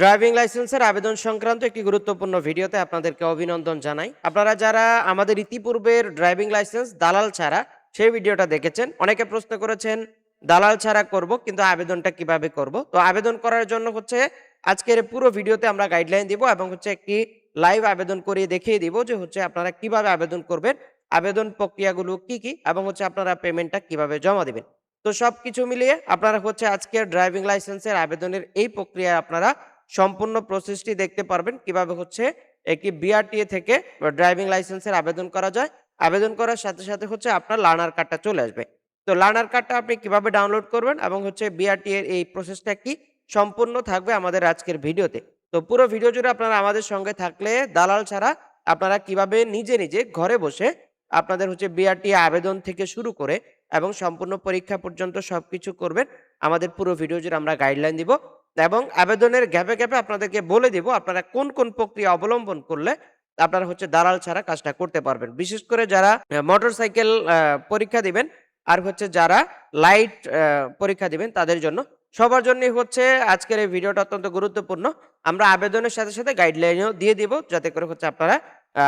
Driving লাইসেন্সের আবেদন সংক্রান্ত একটি গুরুত্বপূর্ণ ভিডিওতে আপনাদেরকে অভিনন্দন জানাই। আপনারা যারা আমাদের ইতিপূর্বের ড্রাইভিং লাইসেন্স দালাল ছাড়া সেই ভিডিওটা দেখেছেন, অনেকে প্রশ্ন করেছেন দালাল ছাড়া করব কিন্তু আবেদনটা কিভাবে করব। তো আবেদন করার জন্য আজকের পুরো ভিডিওতে আমরা গাইডলাইন দিব এবং একটি লাইভ আবেদন করিয়ে দেখিয়ে দিব যে আপনারা কিভাবে আবেদন করবেন, আবেদন প্রক্রিয়াগুলো কি কি এবং আপনারা পেমেন্টটা কিভাবে জমা দিবেন। তো সবকিছু মিলিয়ে আপনারা আজকের ড্রাইভিং লাইসেন্সের আবেদনের এই প্রক্রিয়ায় আপনারা সম্পূর্ণ প্রসেসটি দেখতে পারবেন কিভাবে একটি বিআরটিএ থেকে ড্রাইভিং লাইসেন্সের আবেদন করা যায়। আবেদন করার সাথে সাথে আপনার লার্নার কার্ডটা চলে আসবে। তো লার্নার কার্ডটা আপনি কিভাবে ডাউনলোড করবেন এবং বিআরটিএ এর এই প্রসেসটা কি সম্পূর্ণ থাকবে আমাদের আজকের ভিডিওতে। তো পুরো ভিডিও জুড়ে আপনারা আমাদের সঙ্গে থাকলে দালাল ছাড়া আপনারা কিভাবে নিজে নিজে ঘরে বসে আপনাদের বিআরটিএ আবেদন থেকে শুরু করে এবং সম্পূর্ণ পরীক্ষা পর্যন্ত সবকিছু করবেন, আমাদের পুরো ভিডিও জুড়ে আমরা গাইডলাইন দিব এবং আবেদনের গ্যাপে গ্যাপে আপনাদেরকে বলে দিব আপনারা কোন কোন প্রক্রিয়া অবলম্বন করলে আপনারা দালাল ছাড়া কাজটা করতে পারবেন। বিশেষ করে যারা মোটরসাইকেল পরীক্ষা দিবেন আর যারা লাইট পরীক্ষা দিবেন তাদের জন্য, সবার জন্যই আজকের এই ভিডিওটা অত্যন্ত গুরুত্বপূর্ণ। আমরা আবেদনের সাথে সাথে গাইডলাইনও দিয়ে দিব যাতে করে আপনারা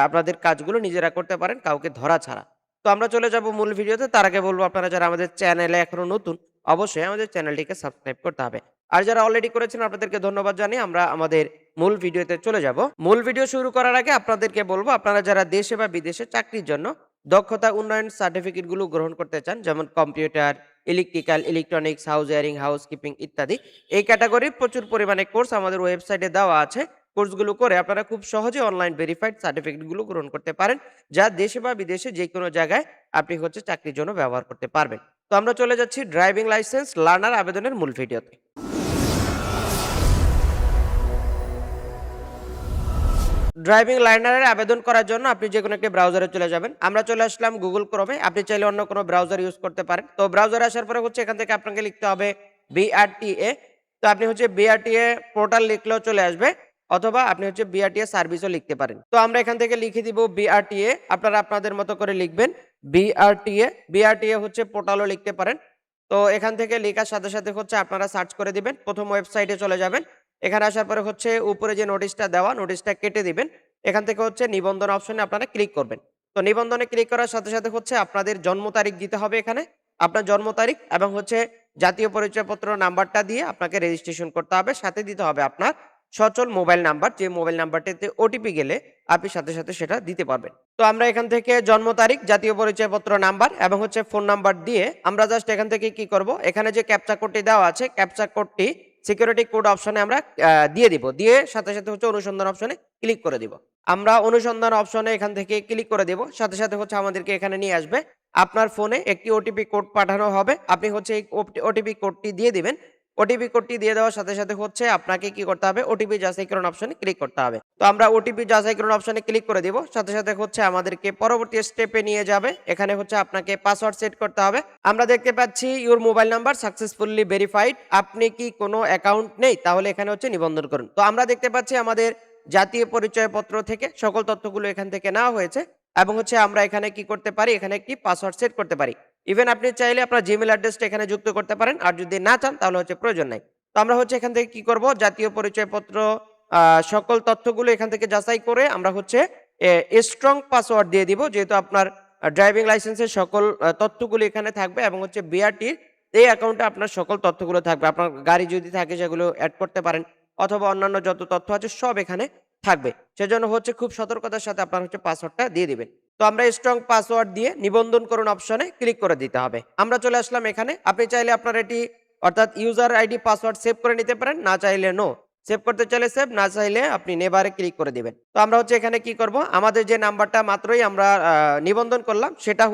আপনাদের কাজগুলো নিজেরা করতে পারেন কাউকে ধরা ছাড়া। তো আমরা চলে যাব মূল ভিডিওতে। তার আগে বলবো আপনারা যারা আমাদের চ্যানেলে এখনো নতুন, অবশ্যই আমাদের চ্যানেলটিকে সাবস্ক্রাইব করতে হবে। আর যারা অলরেডি করেছেন আপনাদেরকে ধন্যবাদ জানিয়ে আমরা আমাদের মূল ভিডিওতে চলে যাব। মূল ভিডিও শুরু করার আগে আপনাদেরকে বলবো আপনারা যারা দেশে বা বিদেশে চাকরির জন্য দক্ষতা উন্নয়ন সার্টিফিকেটগুলো গ্রহণ করতে চান, যেমন computer, electrical, electronics, house wiring, housekeeping ইত্যাদি, এই ক্যাটাগরির প্রচুর পরিমাণে কোর্স আমাদের ওয়েবসাইটে দেওয়া আছে। কোর্সগুলো করে আপনারা খুব সহজে অনলাইন ভেরিফাইড সার্টিফিকেটগুলো গ্রহণ করতে পারেন, যা দেশে বা বিদেশে যে কোনো জায়গায় আপনি চাকরির জন্য ব্যবহার করতে পারবেন। তো আমরা চলে যাচ্ছি ড্রাইভিং লাইসেন্স লার্নার আবেদনের মূল ভিডিওতে। ড্রাইভিং লার্নারের আবেদন করার জন্য আপনি যে কোনো একটি ব্রাউজারে চলে যাবেন। আমরা চলে আসলাম গুগল ক্রোমে, আপনি চাইলে অন্য কোনো ব্রাউজার ইউজ করতে পারেন। তো ব্রাউজারে আসার পরে এখান থেকে আপনাকে লিখতে হবে বিআরটিএ। তো আপনি বিআরটিএ পোর্টাল লিখলেও চলে আসবে, অথবা আপনি বিআরটিএ সার্ভিসও লিখতে পারেন। তো আমরা এখান থেকে লিখে দিব বিআরটিএ, আপনারা আপনাদের মতো করে লিখবেন বিআরটিএ। বিআরটিএ পোর্টালও লিখতে পারেন। তো এখান থেকে লেখার সাথে সাথে আপনারা সার্চ করে দিবেন, প্রথম ওয়েবসাইটে চলে যাবেন। এখানে আসার পরে উপরে যে নোটিশটা দেওয়া, নোটিশটা কেটে দিবেন। এখান থেকে নিবন্ধন অপশনে আপনারা ক্লিক করবেন। তো নিবন্ধনে ক্লিক করার সাথে সাথে আপনাদের জন্ম তারিখ দিতে হবে। এখানে আপনার জন্ম তারিখ এবং জাতীয় পরিচয়পত্র নাম্বারটা দিয়ে আপনাকে রেজিস্ট্রেশন করতে হবে। সাথে দিতে হবে আপনার সচল মোবাইল নাম্বার, যে মোবাইল নাম্বারটিতে ওটিপি গেলে আপনি সাথে সাথে সেটা দিতে পারবেন। তো আমরা এখান থেকে জন্ম তারিখ, জাতীয় পরিচয়পত্র নাম্বার এবং ফোন নাম্বার দিয়ে আমরা জাস্ট এখান থেকে কি করব, এখানে যে ক্যাপচা কোডটি দেওয়া আছে, ক্যাপচা কোডটি সিকিউরিটি কোড অপশনে আমরা দিয়ে দিব। দিয়ে সাথে সাথে অনুসন্ধান অপশনে ক্লিক করে দিব। আমরা অনুসন্ধান অপশনে এখান থেকে ক্লিক করে দেব। সাথে সাথে আমাদেরকে এখানে নিয়ে আসবে। আপনার ফোনে একটি ওটিপি কোড পাঠানো হবে, আপনি এই ওটিপি কোডটি দিয়ে দিবেন। ওটিপি কোডটি দিয়ে দেওয়ার সাথে সাথে আপনাকে কি করতে হবে, ওটিপি যাচাইকরণ অপশনে ক্লিক করতে হবে। তো আমরা ওটিপি যাচাইকরণ অপশনে ক্লিক করে দিব। সাথে সাথে আমাদেরকে পরবর্তী স্টেপে নিয়ে যাবে। এখানে আপনাকে পাসওয়ার্ড সেট করতে হবে। আমরা দেখতে পাচ্ছি your mobile number successfully verified. আপনি কি কোনো অ্যাকাউন্ট নেই, তাহলে এখানে নিবন্ধন করুন। তো আমরা দেখতে পাচ্ছি আমাদের জাতীয় পরিচয়পত্র থেকে সকল তথ্যগুলো এখান থেকে নেওয়া হয়েছে এবং আমরা এখানে কি করতে পারি, এখানে একটি পাসওয়ার্ড সেট করতে পারি। ইভেন আপনি চাইলে আপনার জিমেল অ্যাড্রেসটা এখানে যুক্ত করতে পারেন, আর যদি না চান তাহলে প্রয়োজন নাই। তো আমরা এখান থেকে কি করব, জাতীয় পরিচয়পত্র সকল তথ্যগুলো এখান থেকে যাচাই করে আমরা স্ট্রং পাসওয়ার্ড দিয়ে দিব, যেহেতু আপনার ড্রাইভিং লাইসেন্সের সকল তথ্যগুলো এখানে থাকবে এবং বিআরটির এই অ্যাকাউন্টে আপনার সকল তথ্যগুলো থাকবে। আপনার গাড়ি যদি থাকে সেগুলো অ্যাড করতে পারেন, অথবা অন্যান্য যত তথ্য আছে সব এখানে থাকবে। সেজন্য খুব সতর্কতার সাথে আপনার পাসওয়ার্ডটা দিয়ে দিবেন। তো আমরা স্ট্রং পাসওয়ার্ড দিয়ে নিবন্ধন করুন অপশনে ক্লিক করে দিতে হবে। আমরা চলে আসলাম এখানে। আপনি চাইলে আপনার এটি অর্থাৎ ইউজার আইডি পাসওয়ার্ড সেভ করে নিতে পারেন, না চাইলে নো। সেভ করতে চাইলে সেভ, না চাইলে আপনি নেভারে ক্লিক করে দিবেন। তো আমরা এখানে কি করব, আমাদের যে নাম্বারটা মাত্রই আমরা নিবন্ধন করলাম সেটা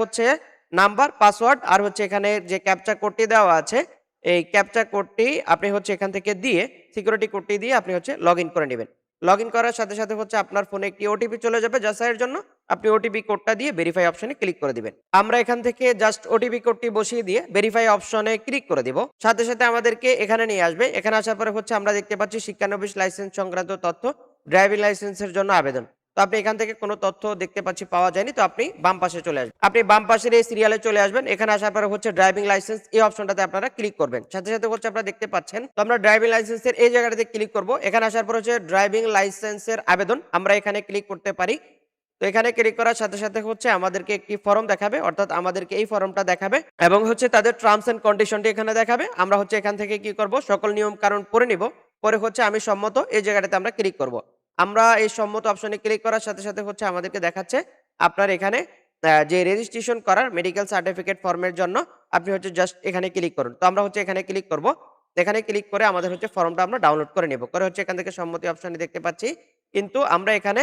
নাম্বার, পাসওয়ার্ড আর এখানে যে ক্যাপচা কোডটি দেওয়া আছে, এই ক্যাপচা কোডটি আপনি এখান থেকে দিয়ে সিকিউরিটি কোডটি দিয়ে আপনি লগইন করে নেবেন। লগইন করার সাথে সাথে আপনার ফোনে একটি ওটিপি চলে যাবে যাচাইয়ের জন্য। আপনি ওটিপি কোডটা দিয়ে ভেরিফাই অপশনে ক্লিক করে দিবেন। আমরা এখান থেকে জাস্ট ওটিপি কোডটি বসিয়ে দিয়ে ভেরিফাই অপশনে ক্লিক করে দিব। সাথে সাথে আমাদেরকে এখানে নিয়ে আসবে। এখানে আসার পরে আমরা দেখতে পাচ্ছি শিক্ষানবিশ লাইসেন্স সংক্রান্ত তথ্য, ড্রাইভিং লাইসেন্সের জন্য আবেদন। তো আপনি এখান থেকে কোনো তথ্য দেখতে পাচ্ছি পাওয়া যায়নি, তো আপনি বাম পাশে চলে আসবেন। আপনি বাম পাশের এই সিরিয়ালে চলে আসবেন। এখানে আসার পরে হচ্ছে ড্রাইভিং লাইসেন্স এই অপশনটাতে আপনারা ক্লিক করবেন। সাথে সাথে হচ্ছে আপনারা দেখতে পাচ্ছেন, তো আমরা ড্রাইভিং লাইসেন্সের এই জায়গাটাতে ক্লিক করব। এখানে আসার পর হচ্ছে ড্রাইভিং লাইসেন্সের আবেদন, আমরা এখানে ক্লিক করতে পারি। তো এখানে ক্লিক করার সাথে সাথে হচ্ছে আমাদেরকে একটি ফর্ম দেখাবে, অর্থাৎ আমাদেরকে এই ফর্মটা দেখাবে এবং হচ্ছে তাদের টার্মস এন্ড কন্ডিশনটি এখানে দেখাবে। আমরা হচ্ছে এখান থেকে কি করব, সকল নিয়ম কানুন পড়ে নিব। পরে হচ্ছে আমি সম্মত এই জায়গাটাতে আমরা ক্লিক করব। আমরা এই সম্মত অপশনে ক্লিক করার সাথে সাথে হচ্ছে আমাদেরকে দেখাচ্ছে আপনার এখানে যে রেজিস্ট্রেশন করার মেডিকেল সার্টিফিকেট ফর্মের জন্য আপনি হচ্ছে জাস্ট এখানে ক্লিক করুন। তো আমরা হচ্ছে এখানে ক্লিক করব। এখানে ক্লিক করে আমাদের হচ্ছে ফর্মটা আমরা ডাউনলোড করে নেব। করে হচ্ছে এখান থেকে সম্মতি অপশনে দেখতে পাচ্ছি, কিন্তু আমরা এখানে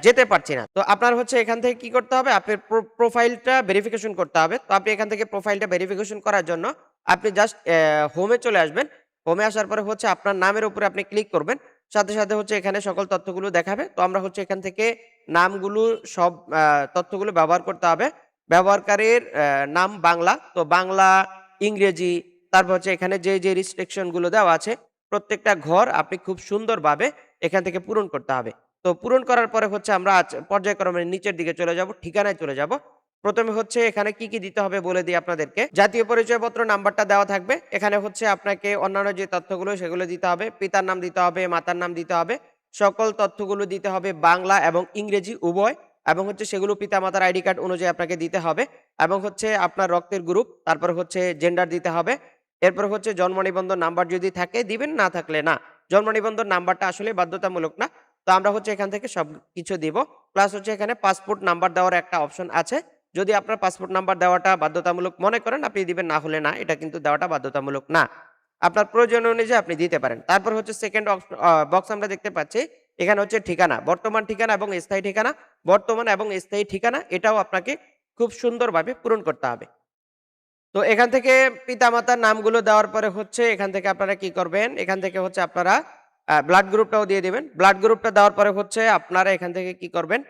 যেতে পারছি না। তো আপনার হচ্ছে এখান থেকে কি করতে হবে, আপনার প্রোফাইলটা ভেরিফিকেশন করতে হবে। তো আপনি এখান থেকে প্রোফাইলটা ভেরিফিকেশন করার জন্য আপনি জাস্ট হোমে চলে আসবেন। হোমে আসার পরে হচ্ছে আপনার নামের উপরে আপনি ক্লিক করবেন। সাথে সাথে হচ্ছে এখানে সকল তথ্যগুলো দেখাবে। তো আমরা হচ্ছে এখান থেকে নামগুলো সব তথ্যগুলো ব্যবহার করতে হবে। ব্যবহারকারীর নাম বাংলা, তো বাংলা, ইংরেজি, তারপর হচ্ছে এখানে যে রেস্ট্রিকশন গুলো দেওয়া আছে প্রত্যেকটা ঘর আপনি খুব সুন্দরভাবে এখান থেকে পূরণ করতে হবে। তো পূরণ করার পরে হচ্ছে আমরা পর্যায়ক্রমে নিচের দিকে চলে যাব, ঠিকানায় চলে যাব। প্রথমে হচ্ছে এখানে কি দিতে হবে বলে দিই আপনাদেরকে। জাতীয় পরিচয়পত্র নাম্বারটা দেওয়া থাকবে। এখানে হচ্ছে আপনাকে অন্যান্য যে তথ্যগুলো সেগুলো দিতে হবে। পিতার নাম দিতে হবে, মাতার নাম দিতে হবে। সকল তথ্যগুলো দিতে হবে বাংলা এবং ইংরেজি উভয়, এবং হচ্ছে সেগুলো পিতামাতার আইডি কার্ড অনুযায়ী আপনাকে দিতে হবে। এবং হচ্ছে আপনার রক্তের গ্রুপ, তারপর হচ্ছে জেন্ডার দিতে হবে। এরপর হচ্ছে জন্ম নিবন্ধন নাম্বার যদি থাকে দিবেন, না থাকলে না। জন্ম নিবন্ধন নাম্বারটা আসলে বাধ্যতামূলক না। তো আমরা হচ্ছে এখান থেকে সবকিছু দিব। প্লাস হচ্ছে এখানে পাসপোর্ট নাম্বার দেওয়ার একটা অপশন আছে। যদি আপনার পাসপোর্ট নাম্বার দেওয়াটা বাধ্যতামূলক মনে করেন আপনি দিবেন, না হলে না, এটা কিন্তু দেওয়াটা বাধ্যতামূলক না। আপনার প্রয়োজন অনুযায়ী আপনি দিতে পারেন। তারপর হচ্ছে সেকেন্ড বক্স আমরা দেখতে পাচ্ছি, এখানে হচ্ছে ঠিকানা, বর্তমান ঠিকানা এবং স্থায়ী ঠিকানা। বর্তমান এবং স্থায়ী ঠিকানা এটাও আপনাকে খুব সুন্দরভাবে পূরণ করতে হবে। তো এখান থেকে পিতামাতার নামগুলো দেওয়ার পরে হচ্ছে এখান থেকে আপনারা কি করবেন, এখান থেকে হচ্ছে আপনারা ব্লাড গ্রুপটাও দিয়ে দিবেন। ব্লাড গ্রুপটা দেওয়ার পরে হচ্ছে আপনারা এখান থেকে কি করবেন,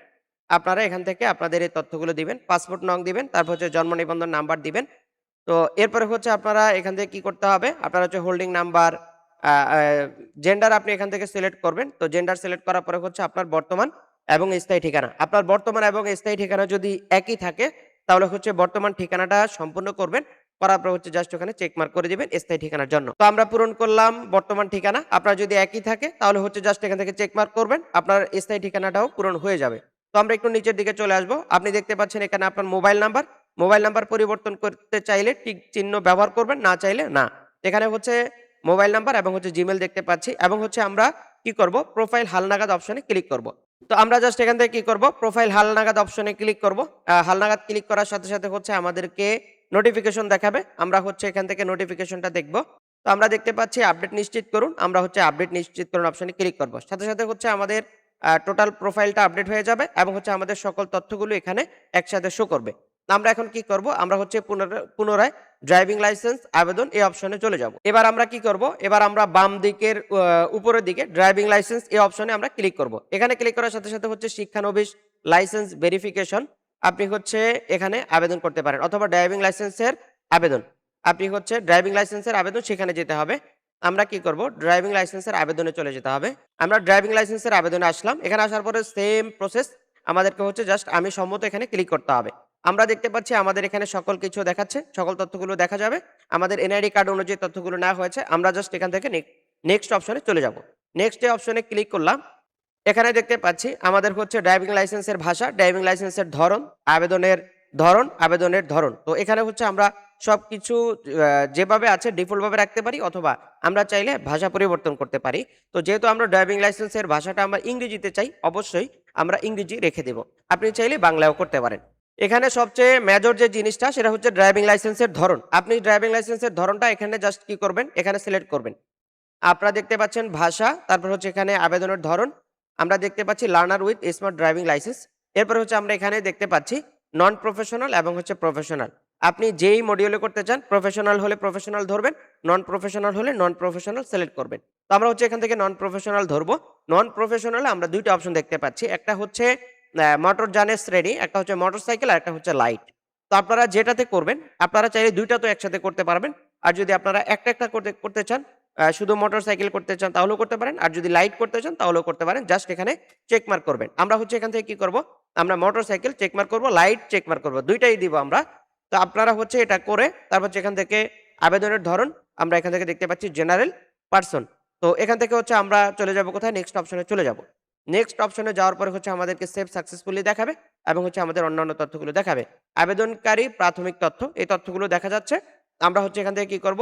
আপনারা এখান থেকে আপনাদের এই তথ্যগুলো দিবেন। পাসপোর্ট নং দিবেন, তারপর হচ্ছে জন্ম নিবন্ধন নাম্বার দিবেন। তো এরপরে হচ্ছে আপনারা এখান থেকে কি করতে হবে, আপনারা হচ্ছে হোল্ডিং নাম্বার, জেন্ডার আপনি এখান থেকে সিলেক্ট করবেন। তো জেন্ডার সিলেক্ট করার পরে হচ্ছে আপনার বর্তমান এবং স্থায়ী ঠিকানা। আপনার বর্তমান এবং স্থায়ী ঠিকানা যদি একই থাকে তাহলে হচ্ছে বর্তমান ঠিকানাটা সম্পূর্ণ করবেন। করার পর হচ্ছে জাস্ট ওখানে চেক মার্ক করে দিবেন স্থায়ী ঠিকানার জন্য। তো আমরা পূরণ করলাম বর্তমান ঠিকানা। আপনার যদি একই থাকে তাহলে হচ্ছে জাস্ট এখান থেকে চেক মার্ক করবেন, আপনার স্থায়ী ঠিকানাটাও পূরণ হয়ে যাবে। তো আমরা একটু নিচের দিকে চলে আসবো। আপনি দেখতে পাচ্ছেন এখানে আপনার মোবাইল নাম্বার পরিবর্তন করতে চাইলে টিক চিহ্ন ব্যবহার করবেন, না চাইলে না। এখানে হচ্ছে মোবাইল নাম্বার এবং হচ্ছে জিমেল দেখতে পাচ্ছি, এবং হচ্ছে আমরা কি করব, প্রোফাইল হালনাগাদ অপশনে ক্লিক করব। তো আমরা জাস্ট এখান থেকে কি করব, প্রোফাইল হালনাগাদ অপশনে ক্লিক করব। হালনাগাদ ক্লিক করার সাথে সাথে হচ্ছে আমাদেরকে নোটিফিকেশন দেখাবে। আমরা হচ্ছে এখান থেকে নোটিফিকেশনটা দেখব। তো আমরা দেখতে পাচ্ছি আপডেট নিশ্চিত করুন, আমরা হচ্ছে আপডেট নিশ্চিত করুন অপশনে ক্লিক করব। সাথে সাথে হচ্ছে আমাদের টোটাল প্রোফাইলটা আপডেট হয়ে যাবে এবং হচ্ছে আমাদের সকল তথ্যগুলো এখানে একসাথে শো করবে। আমরা এখন কি করব, আমরা হচ্ছে পুনরায় ড্রাইভিং লাইসেন্স আবেদন এই অপশনে চলে যাব। এবার আমরা কি করব, এবার আমরা বাম দিকের উপরের দিকে ড্রাইভিং লাইসেন্স এই অপশনে আমরা ক্লিক করব। এখানে ক্লিক করার সাথে সাথে হচ্ছে শিক্ষানবিশ লাইসেন্স ভেরিফিকেশন আপনি হচ্ছে এখানে আবেদন করতে পারেন, অথবা ড্রাইভিং লাইসেন্সের আবেদন, আপনি হচ্ছে ড্রাইভিং লাইসেন্সের আবেদন সেখানে যেতে হবে। আমরা কি করব, ড্রাইভিং লাইসেন্সের আবেদনে চলে যেতে হবে। আমরা ড্রাইভিং লাইসেন্সের আবেদনে আসলাম। এখানে আসার পরে সেম প্রসেস, আমাদেরকে হচ্ছে জাস্ট আমি সম্মত এখানে ক্লিক করতে হবে। আমরা দেখতে পাচ্ছি আমাদের এখানে সকল কিছু দেখাচ্ছে, সকল তথ্যগুলো দেখা যাবে। আমাদের এনআইডি কার্ড অনুযায়ী তথ্যগুলো নেওয়া হয়েছে। আমরা জাস্ট এখান থেকে নেক্সট অপশনে চলে যাব। নেক্সট অপশনে ক্লিক করলাম। এখানে দেখতে পাচ্ছি আমাদের হচ্ছে ড্রাইভিং লাইসেন্সের ভাষা, ড্রাইভিং লাইসেন্সের ধরন, আবেদনের ধরন। তো এখানে হচ্ছে আমরা সবকিছু যেভাবে আছে ডিফল্ট ভাবে রাখতে পারি, অথবা আমরা চাইলে ভাষা পরিবর্তন করতে পারি। তো যেহেতু আমরা ড্রাইভিং লাইসেন্সের ভাষাটা আমরা ইংরেজিতে চাই, অবশ্যই আমরা ইংরেজি রেখে দেব। আপনি চাইলে বাংলাও করতে পারেন। এখানে সবচেয়ে মেজর যে জিনিসটা সেটা হচ্ছে ড্রাইভিং লাইসেন্সের ধরন। আপনি ড্রাইভিং লাইসেন্সের ধরনটা এখানে জাস্ট কি করবেন, এখানে সিলেক্ট করবেন। আপনারা দেখতে পাচ্ছেন ভাষা, তারপর হচ্ছে এখানে আবেদনের ধরন, আমরা দেখতে পাচ্ছি learner with smart driving licence. এরপর হচ্ছে আমরা এখানে দেখতে পাচ্ছি নন প্রফেশনাল এবং হচ্ছে প্রফেশনাল। আপনি যেই মডিউলে করতে চান, প্রফেশনাল হলে প্রফেশনাল ধরবেন, নন প্রফেশনাল হলে নন প্রফেশনাল সিলেক্ট করবেন। তো আমরা হচ্ছে এখান থেকে নন প্রফেশনাল ধরবো। নন প্রফেশনালে আমরা দুইটা অপশন দেখতে পাচ্ছি, একটা হচ্ছে মোটর যানের শ্রেণী, একটা হচ্ছে মোটরসাইকেল আর একটা হচ্ছে লাইট। তো আপনারা যেটাতে করবেন, আপনারা চাইলে দুইটা তো একসাথে করতে পারবেন। আর যদি আপনারা একটা করতে চান শুধু মোটরসাইকেল করতে চান তাহলেও করতে পারেন। আর যদি লাইট করতে চান তাহলেও করতে পারেন। জাস্ট এখানে চেক মার্ক করবেন। আমরা হচ্ছে এখান থেকে কি করব? আমরা মোটরসাইকেল চেক মার্ক করব, লাইট চেক মার্ক করব। ২ টাই দিব আমরা। তো আপনারা হচ্ছে এটা করে তারপর হচ্ছে এখান থেকে আবেদনের ধরন আমরা এখান থেকে দেখতে পাচ্ছি জেনারেল পারসন। তো এখান থেকে হচ্ছে আমরা চলে যাব কোথায়? নেক্সট অপশনে চলে যাব। নেক্সট অপশনে যাওয়ার পরে হচ্ছে আমাদেরকে সেভ সাকসেসফুলি দেখাবে এবং হচ্ছে আমাদের অন্যান্য তথ্যগুলো দেখাবে। আবেদনকারী প্রাথমিক তথ্য, এই তথ্যগুলো দেখা যাচ্ছে। আমরা হচ্ছে এখান থেকে কি করব?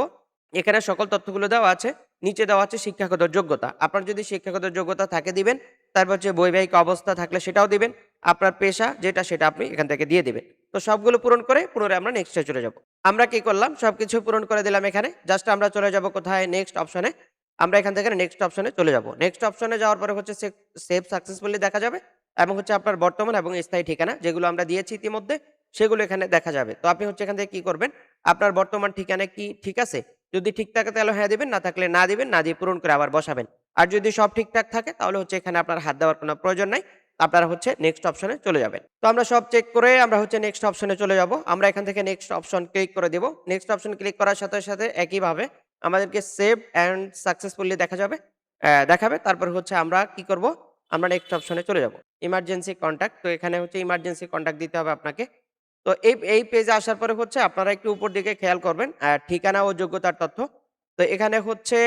এখানে সকল তথ্যগুলো দেওয়া আছে। নিচে দেওয়া আছে শিক্ষাগত যোগ্যতা। আপনার যদি শিক্ষাগত যোগ্যতা থাকে দিবেন। তারপর হচ্ছে বৈবাহিক অবস্থা থাকলে সেটাও দিবেন। আপনার পেশা যেটা সেটা আপনি এখান থেকে দিয়ে দিবেন। তো সবগুলো পূরণ করে পুনরায় আমরা নেক্সটে চলে যাব। আমরা কি করলাম? সবকিছু পূরণ করে দিলাম এখানে। জাস্ট আমরা চলে যাব কোথায়? নেক্সট অপশনে। আমরা এখান থেকে নেক্সট অপশনে চলে যাব। নেক্সট অপশনে যাওয়ার পরে হচ্ছে সেভ সাকসেসফুলি দেখা যাবে এবং হচ্ছে আপনার বর্তমান এবং স্থায়ী ঠিকানা যেগুলো আমরা দিয়েছি ইতিমধ্যে সেগুলো এখানে দেখা যাবে। তো আপনি হচ্ছে এখান থেকে কি করবেন? আপনার বর্তমান ঠিকানা কি ঠিক আছে? যদি ঠিক থাকে তাহলে হ্যাঁ দিবেন, না থাকলে না দিবেন, না দিয়ে পূরণ করে আবার বসাবেন। আর যদি সব ঠিকঠাক থাকে তাহলে হচ্ছে এখানে আপনার হাত দেওয়ার কোনো প্রয়োজন নাই। আপনারা হচ্ছে নেক্সট অপশনে চলে যাবেন। তো আমরা সব চেক করে আমরা হচ্ছে নেক্সট অপশনে চলে যাব। আমরা এখান থেকে নেক্সট অপশন ক্লিক করে দিব। নেক্সট অপশন ক্লিক করার সাথে, সাথে একইভাবে আমাদেরকে সেভ অ্যান্ড সাকসেসফুলি দেখা যাবে দেখাবে। তারপর হচ্ছে আমরা কি করব? আমরা নেক্সট অপশনে চলে যাব। Emergency contact. তো এখানে হচ্ছে ইমার্জেন্সি কনট্যাক্ট দিতে হবে আপনাকে। তো এই পেজে আসার পরে হচ্ছে আপনারা একটু উপর দিকে খেয়াল করবেন। ঠিকানা ও যোগ্যতার তথ্য। তো এখানে হচ্ছে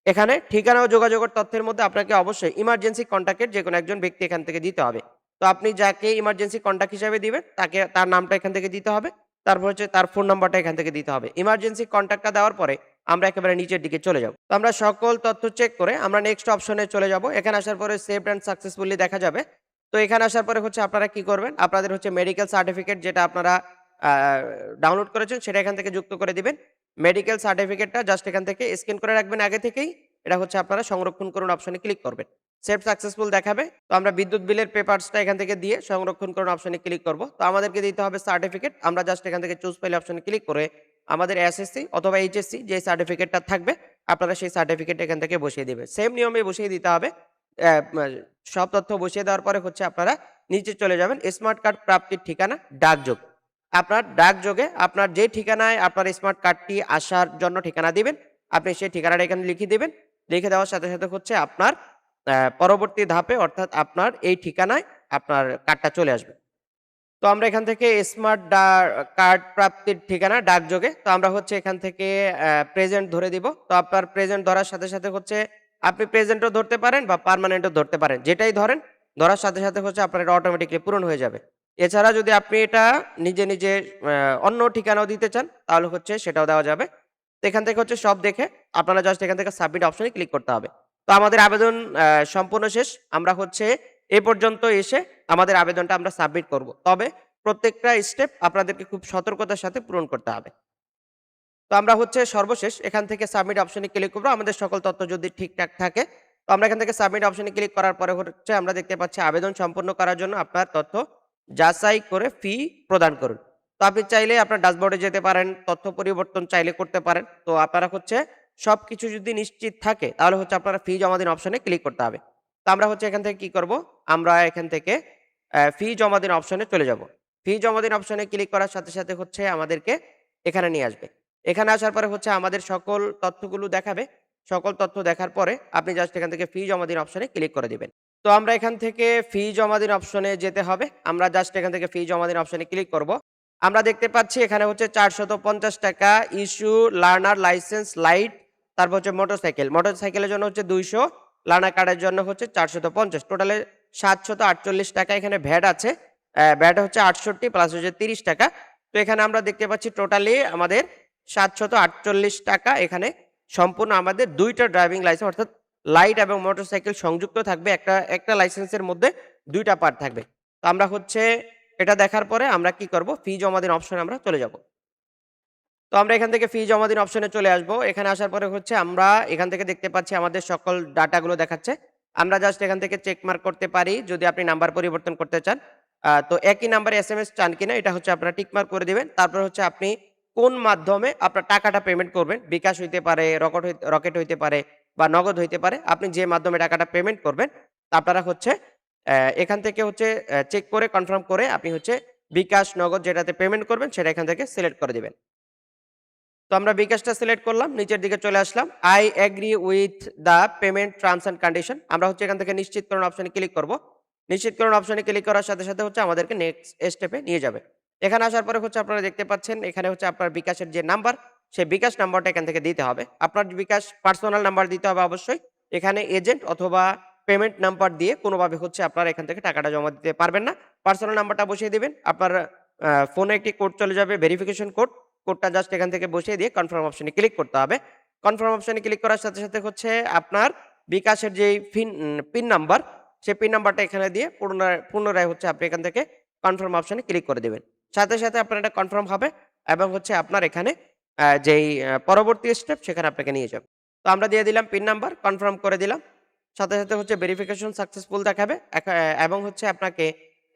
এখানে ঠিকানা ও যোগাযোগের তথ্যের মধ্যে আপনাকে অবশ্যই ইমার্জেন্সি কনট্যাক্টের যেকোনো একজন ব্যক্তি এখান থেকে দিতে হবে। তো আপনি যাকে ইমার্জেন্সি কনট্যাক্ট হিসাবে দিবেন তাকে তার নামটা এখান থেকে দিতে হবে। তারপর হচ্ছে তার ফোন নাম্বারটা এখান থেকে দিতে হবে। ইমার্জেন্সি কনট্যাক্টটা দেওয়ার পরে আমরা একেবারে নিচের দিকে চলে যাব। তো আমরা সকল তথ্য চেক করে আমরা নেক্সট অপশনে চলে যাব। এখানে আসার পরে সেভড অ্যান্ড সাকসেসফুলি দেখা যাবে। তো এখানে আসার পরে হচ্ছে আপনারা কি করবেন? আপনাদের হচ্ছে মেডিকেল সার্টিফিকেট যেটা আপনারা আ ডাউনলোড করেছেন সেটা এখান থেকে যুক্ত করে দিবেন। মেডিকেল সার্টিফিকেটটা জাস্ট এখান থেকে স্ক্যান করে রাখবেন আগে থেকেই। এটা হচ্ছে আপনারা সংরক্ষণ করুন অপশনে ক্লিক করবেন। সেভ সাকসেসফুল দেখাবে। তো আমরা বিদ্যুৎ বিলের পেপারসটা এখান থেকে দিয়ে সংরক্ষণ করুন অপশনে ক্লিক করব। তো আমাদেরকে দিতে হবে সার্টিফিকেট। আমরা জাস্ট এখান থেকে চুজ ফাইল অপশনে ক্লিক করে আমাদের এসএসসি অথবা এইচএসসি যে সার্টিফিকেটটা থাকবে আপনারা সেই সার্টিফিকেট এখান থেকে বসিয়ে দিবেন। সেম নিয়মে বসিয়ে দিতে হবে। অ্যা মা সব তথ্য বসিয়ে দেওয়ার পরে হচ্ছে আপনারা নিচে চলে যাবেন। স্মার্ট কার্ড প্রাপ্তির ঠিকানা ডাকযোগ। আপনার ডাকযোগে আপনার যে ঠিকানায় আপনার স্মার্ট কার্ডটি আসার জন্য ঠিকানা দিবেন, আপনি সেই ঠিকানাটা এখানে লিখে দিবেন। লিখে দেওয়ার সাথে, সাথে হচ্ছে আপনার পরবর্তী ধাপে অর্থাৎ আপনার এই ঠিকানায় আপনার কার্ডটা চলে আসবে। তো আমরা এখান থেকে স্মার্ট কার্ড প্রাপ্তির ঠিকানা ডাকযোগে। তো আমরা হচ্ছে এখান থেকে প্রেজেন্ট ধরে দিব। তো আপনার প্রেজেন্ট ধরার সাথে, সাথে হচ্ছে আপনি প্রেজেন্টও ধরতে পারেন বা পার্মানেন্টও ধরতে পারেন। যেটাই ধরেন, ধরার সাথে, সাথে হচ্ছে আপনার এটা অটোমেটিক্যালি পূরণ হয়ে যাবে। এছাড়া যদি আপনি এটা নিজে, নিজে অন্য ঠিকানাও দিতে চান তাহলে হচ্ছে সেটাও দেওয়া যাবে। তো এখান থেকে হচ্ছে সব দেখে আপনারা জাস্ট এখান থেকে সাবমিট অপশনে ক্লিক করতে হবে। তো আমাদের আবেদন সম্পূর্ণ শেষ। আমরা হচ্ছে এ পর্যন্ত এসে আমাদের আবেদনটা আমরা সাবমিট করব। তবে প্রত্যেকটা স্টেপ আপনাদেরকে খুব সতর্কতার সাথে পূরণ করতে হবে। তো আমরা হচ্ছে সর্বশেষ এখান থেকে সাবমিট অপশনে ক্লিক করব। আমাদের সকল তথ্য যদি ঠিকঠাক থাকে, তো আমরা এখান থেকে সাবমিট অপশনে ক্লিক করার পরে হচ্ছে আমরা দেখতে পাচ্ছি আবেদন সম্পূর্ণ করার জন্য আপনার তথ্য যাচাই করে ফি প্রদান করুন। তো আপনি চাইলে আপনার ড্যাশবোর্ডে যেতে পারেন, তথ্য পরিবর্তন চাইলে করতে পারেন। তো আপনারা হচ্ছে সবকিছু যদি নিশ্চিত থাকে তাহলে হচ্ছে আপনারা ফি জমা দিন অপশনে ক্লিক করতে হবে। তো আমরা হচ্ছে এখান থেকে কি করব? আমরা এখান থেকে ফি জমা দিন অপশনে চলে যাব। ফি জমা দিন অপশনে ক্লিক করার সাথে, সাথে হচ্ছে আমাদেরকে এখানে নিয়ে আসবে। এখানে আসার পরে হচ্ছে আমাদের সকল তথ্যগুলো দেখাবে। সকল তথ্য দেখার পরে আপনি জাস্ট এখান থেকে ফি জমা দিন অপশনে ক্লিক করে দিবেন। তো আমরা এখান থেকে ফি জমা দিন অপশনে যেতে হবে। আমরা জাস্ট এখান থেকে ফি জমা দিন অপশনে ক্লিক করব। আমরা দেখতে পাচ্ছি এখানে হচ্ছে ৳৪৫০ ইস্যু লার্নার লাইসেন্স লাইট, তারপর হচ্ছে মোটরসাইকেল। মোটরসাইকেলের জন্য হচ্ছে ২০০, লার্নার কার্ডের জন্য হচ্ছে ৪৫০। টোটালে ৳৭৪৮ এখানে ভ্যাট আছে। ভ্যাট হচ্ছে ৬৮ প্লাস হচ্ছে ৳৩০। তো এখানে আমরা দেখতে পাচ্ছি টোটালি আমাদের ৳৭৪৮ এখানে সম্পূর্ণ আমাদের ২ টা ড্রাইভিং লাইসেন্স অর্থাৎ লাইট এবং মোটরসাইকেল সংযুক্ত থাকবে। একটা লাইসেন্সের মধ্যে ২ টা পার্ট থাকবে। তো আমরা হচ্ছে এটা দেখার পরে আমরা কি করব? ফি জমা দিন অপশনে আমরা চলে যাব। তো আমরা এখান থেকে ফি জমা দিন অপশনে চলে আসব। এখানে আসার পরে হচ্ছে আমরা এখান থেকে দেখতে পাচ্ছি আমাদের সকল ডাটাগুলো দেখাচ্ছে। আমরা জাস্ট এখান থেকে চেক মার্ক করতে পারি যদি আপনি নাম্বার পরিবর্তন করতে চান। তো একই নাম্বারে এসএমএস চান কিনা এটা হচ্ছে আপনারা টিক মার্ক করে দিবেন। তারপর হচ্ছে আপনি কোন মাধ্যমে আপনার টাকাটা পেমেন্ট করবেন। বিকাশ হইতে পারে, রকেট হইতে পারে বা নগদ হইতে পারে। আপনি যে মাধ্যমে টাকাটা পেমেন্ট করবেন আপনারা হচ্ছে এখান থেকে হচ্ছে চেক করে কনফার্ম করে আপনি হচ্ছে বিকাশ, নগদ যেটাতে পেমেন্ট করবেন সেটা এখান থেকে সিলেক্ট করে দিবেন। তো আমরা বিকাশটা সিলেক্ট করলাম, নিচের দিকে চলে আসলাম। I agree with the payment terms and condition. আমরা হচ্ছে এখান থেকে নিশ্চিতকরণ অপশনে ক্লিক করব। নিশ্চিতকরণ অপশনে ক্লিক করার সাথে সাথে হচ্ছে আমাদেরকে নেক্সট স্টেপে নিয়ে যাবে। এখানে আসার পরে হচ্ছে আপনারা দেখতে পাচ্ছেন এখানে হচ্ছে আপনার বিকাশের যে নাম্বার, সেই বিকাশ নাম্বারটা এখান থেকে দিতে হবে। আপনার বিকাশ পার্সোনাল নাম্বার দিতে হবে অবশ্যই। এখানে এজেন্ট অথবা পেমেন্ট নাম্বার দিয়ে কোনোভাবে হচ্ছে আপনারা এখান থেকে টাকাটা জমা দিতে পারবেন না। পার্সোনাল নাম্বারটা বসিয়ে দিবেন। আপনার ফোনে একটি কোড চলে যাবে, ভেরিফিকেশন কোড। কোডটা জাস্ট এখান থেকে বসিয়ে দিয়ে কনফার্ম অপশনে ক্লিক করতে হবে। কনফার্ম অপশনে ক্লিক করার সাথে সাথে হচ্ছে আপনার বিকাশের যেই পিন নাম্বার, সেই পিন নাম্বারটা এখানে দিয়ে পুনরায় হচ্ছে আপনি এখান থেকে কনফার্ম অপশনে ক্লিক করে দিবেন। সাথে সাথে আপনার এটা কনফার্ম হবে এবং হচ্ছে আপনার এখানে যেই পরবর্তী স্টেপ সেখানে আপনাকে নিয়ে যাবে। তো আমরা দিয়ে দিলাম পিন নাম্বার, কনফার্ম করে দিলাম। সাথে সাথে হচ্ছে ভেরিফিকেশন সাকসেসফুল দেখাবে এবং হচ্ছে আপনাকে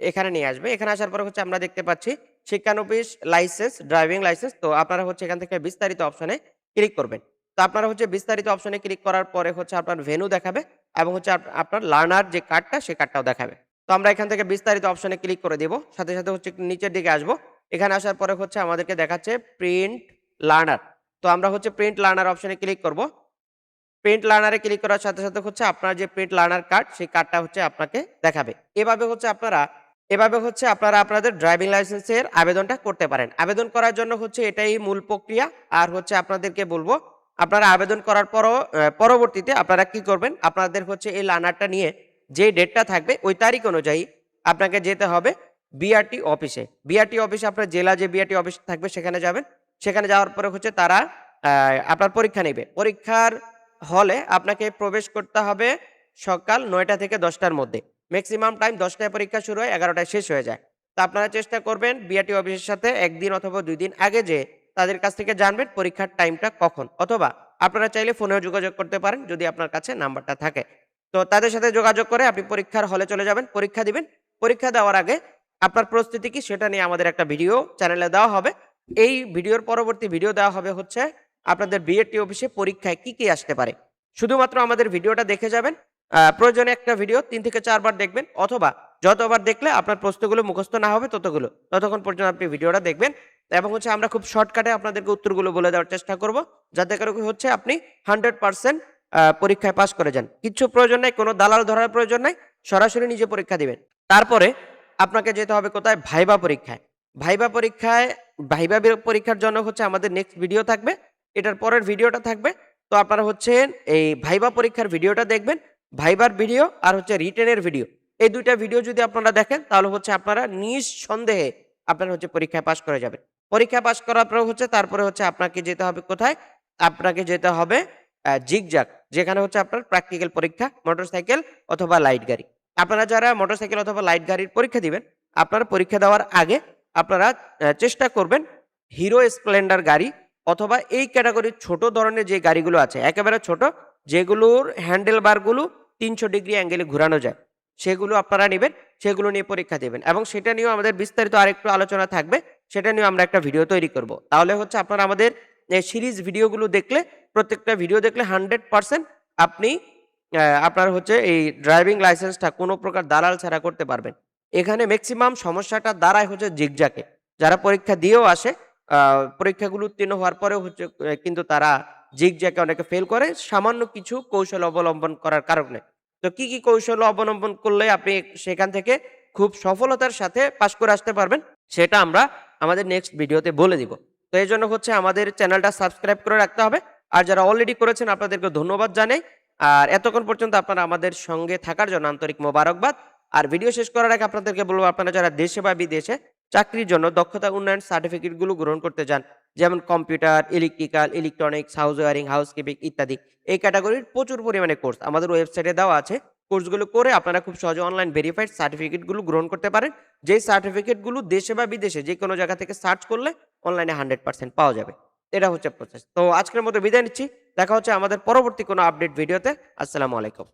এখানে নিয়ে আসবে। এখানে আসার পরে হচ্ছে আমরা দেখতে পাচ্ছি শিক্ষানবিশ লাইসেন্স, ড্রাইভিং লাইসেন্স। তো আপনারা হচ্ছে এখান থেকে বিস্তারিত অপশনে ক্লিক করবেন। তো আপনারা হচ্ছে বিস্তারিত অপশনে ক্লিক করার পরে হচ্ছে আপনার ভেন্যু দেখাবে এবং হচ্ছে আপনার লার্নার যে কার্ডটা, সেই কার্ডটাও দেখাবে। তো আমরা এখান থেকে বিস্তারিত অপশনে ক্লিক করে দিব। সাথে সাথে হচ্ছে নিচের দিকে আসবো। এখানে আসার পরে হচ্ছে আমাদেরকে দেখাচ্ছে প্রিন্ট লার্নার। তো আমরা হচ্ছে প্রিন্ট লার্নার অপশনে ক্লিক করব। প্রিন্ট লার্নারে ক্লিক করার সাথে সাথে হচ্ছে আপনার যে প্রিন্ট লার্নার কার্ড, সেই কার্ডটা হচ্ছে আপনাকে দেখাবে। এভাবে হচ্ছে আপনারা আপনাদের ড্রাইভিং লাইসেন্সের আবেদনটা করতে পারেন। আবেদন করার জন্য হচ্ছে এটাই মূল প্রক্রিয়া। আর হচ্ছে আপনাদেরকে বলবো, আপনারা আবেদন করার পরবর্তীতে আপনারা কি করবেন, আপনাদের হচ্ছে এই লার্নারটা নিয়ে যে ডেটটা থাকবে ওই তারিখ অনুযায়ী আপনাকে যেতে হবে বিআরটি অফিসে। বিআরটি অফিসে আপনার জেলা যে বিআরটি অফিস থাকবে সেখানে যাবেন। সেখানে যাওয়ার পরে হচ্ছে তারা আপনার পরীক্ষা নেবে। পরীক্ষার হলে আপনাকে প্রবেশ করতে হবে সকাল ৯টা থেকে ১০টার মধ্যে। ম্যাক্সিমাম টাইম ১০টায় পরীক্ষা শুরু হয়, ১১টায় শেষ হয়ে যায়। তো আপনারা চেষ্টা করবেন বিআরটি অফিসের সাথে ১ দিন অথবা ২ দিন আগে যেয়ে তাদের কাছ থেকে জানবেন পরীক্ষার টাইমটা কখন। অথবা আপনারা চাইলে ফোনেও যোগাযোগ করতে পারেন যদি আপনার কাছে নাম্বারটা থাকে। তো তাদের সাথে যোগাযোগ করে আপনি পরীক্ষার হলে চলে যাবেন, পরীক্ষা দিবেন। পরীক্ষা দেওয়ার আগে আপনার প্রস্তুতি কি সেটা নিয়ে আমাদের একটা ভিডিও চ্যানেলে দেওয়া হবে। এই ভিডিওর পরবর্তী ভিডিও দেওয়া হবে হচ্ছে আপনাদের বিআরটি অফিসে পরীক্ষায় কি আসতে পারে। শুধুমাত্র আমাদের ভিডিওটা দেখে যাবেন। প্রয়োজনে একটা ভিডিও ৩ থেকে ৪ বার দেখবেন, অথবা যতবার দেখলে আপনার প্রশ্নগুলো মুখস্থ না হবে ততক্ষণ পর্যন্ত আপনি ভিডিওটা দেখবেন। এবং হচ্ছে আমরা খুব শর্টকাটে আপনাদেরকে উত্তরগুলো বলে দেওয়ার চেষ্টা করব, যাতে করে হচ্ছে আপনি 100% পরীক্ষায় পাস করে যান। কিচ্ছু প্রয়োজন নাই, কোনো দালাল ধরার প্রয়োজন নাই, সরাসরি নিজে পরীক্ষা দিবেন। তারপরে আপনাকে যেতে হবে কোথায়, ভাইবা পরীক্ষায়। ভাইবা পরীক্ষার জন্য হচ্ছে আমাদের নেক্সট ভিডিও থাকবে, এটার পরের ভিডিওটা থাকবে। তো আপনারা হচ্ছে এই ভাইবা পরীক্ষার ভিডিওটা দেখবেন। ভাইবার ভিডিও আর হচ্ছে রিটেনের ভিডিও, এই দুইটা ভিডিও যদি আপনারা দেখেন তাহলে হচ্ছে আপনারা নিঃসন্দেহে আপনারা হচ্ছে পরীক্ষায় পাস করে যাবেন। পরীক্ষা পাস করার পর হচ্ছে তারপরে হচ্ছে আপনাকে যেতে হবে কোথায়, আপনাকে যেতে হবে জিগজাগ, যেখানে হচ্ছে আপনার প্র্যাকটিক্যাল পরীক্ষা, মোটরসাইকেল অথবা লাইট গাড়ি। আপনারা যারা মোটরসাইকেল অথবা লাইট গাড়ির পরীক্ষা দিবেন, আপনারা পরীক্ষা দেওয়ার আগে আপনারা চেষ্টা করবেন হিরো স্প্লেন্ডার গাড়ি অথবা এই ক্যাটাগরির ছোট ধরনের যে গাড়িগুলো আছে, একেবারে ছোট, যেগুলোর হ্যান্ডেল বারগুলো ৩০০ ডিগ্রি অ্যাঙ্গেলে ঘোরানো যায়, সেগুলো আপনারা নেবেন। সেগুলো নিয়ে পরীক্ষা দেবেন এবং সেটা নিয়েও আমাদের বিস্তারিত আরেকটু আলোচনা থাকবে। সেটা নিয়ে আমরা একটা ভিডিও তৈরি করব। তাহলে হচ্ছে আপনারা আমাদের সিরিজ ভিডিওগুলো দেখলে, প্রত্যেকটা ভিডিও দেখলে 100% আপনি আপনার হচ্ছে এই ড্রাইভিং লাইসেন্সটা কোনো প্রকার দালাল ছাড়া করতে পারবেন। এখানে ম্যাক্সিমাম সমস্যাটা দাঁড়ায় হচ্ছে জিগজাকে। যারা পরীক্ষা দিয়েও আসে, পরীক্ষাগুলো উত্তীর্ণ হওয়ার পরেও হচ্ছে কিন্তু তারা জিগজ্যাগে অনেকে ফেল করে সামান্য কিছু কৌশল অবলম্বন করার কারণে। তো কি কৌশল অবলম্বন করলে আপনি সেখান থেকে খুব সফলতার সাথে পাস করে আসতে পারবেন, সেটা আমরা আমাদের নেক্সট ভিডিওতে বলে দিব। তো এই জন্য হচ্ছে আমাদের চ্যানেলটা সাবস্ক্রাইব করে রাখতে হবে। আর যারা অলরেডি করেছেন আপনাদেরকে ধন্যবাদ জানাই। আর এতক্ষণ পর্যন্ত আপনারা আমাদের সঙ্গে থাকার জন্য আন্তরিক মোবারকবাদ। আর ভিডিও শেষ করার আগে আপনাদেরকে বলবো, আপনারা যারা দেশে বা বিদেশে চাকরির জন্য দক্ষতা উন্নয়ন সার্টিফিকেটগুলো গ্রহণ করতে চান, যেমন computer, electrical, electronics, house wiring, housekeeping ইত্যাদি, এই ক্যাটাগরির প্রচুর পরিমাণে কোর্স আমাদের ওয়েবসাইটে দেওয়া আছে। কোর্সগুলো করে আপনারা খুব সহজে অনলাইন ভেরিফাইড সার্টিফিকেটগুলো গ্রহণ করতে পারেন। যেই সার্টিফিকেটগুলো দেশে বা বিদেশে যে কোনো জায়গা থেকে সার্চ করলে অনলাইনে 100% পাওয়া যাবে। এটা হচ্ছে প্রসেস। তো আজকের মতো বিদায় নিচ্ছি। দেখা হচ্ছে আমাদের পরবর্তী কোনো আপডেট ভিডিওতে। আসসালামু আলাইকুম।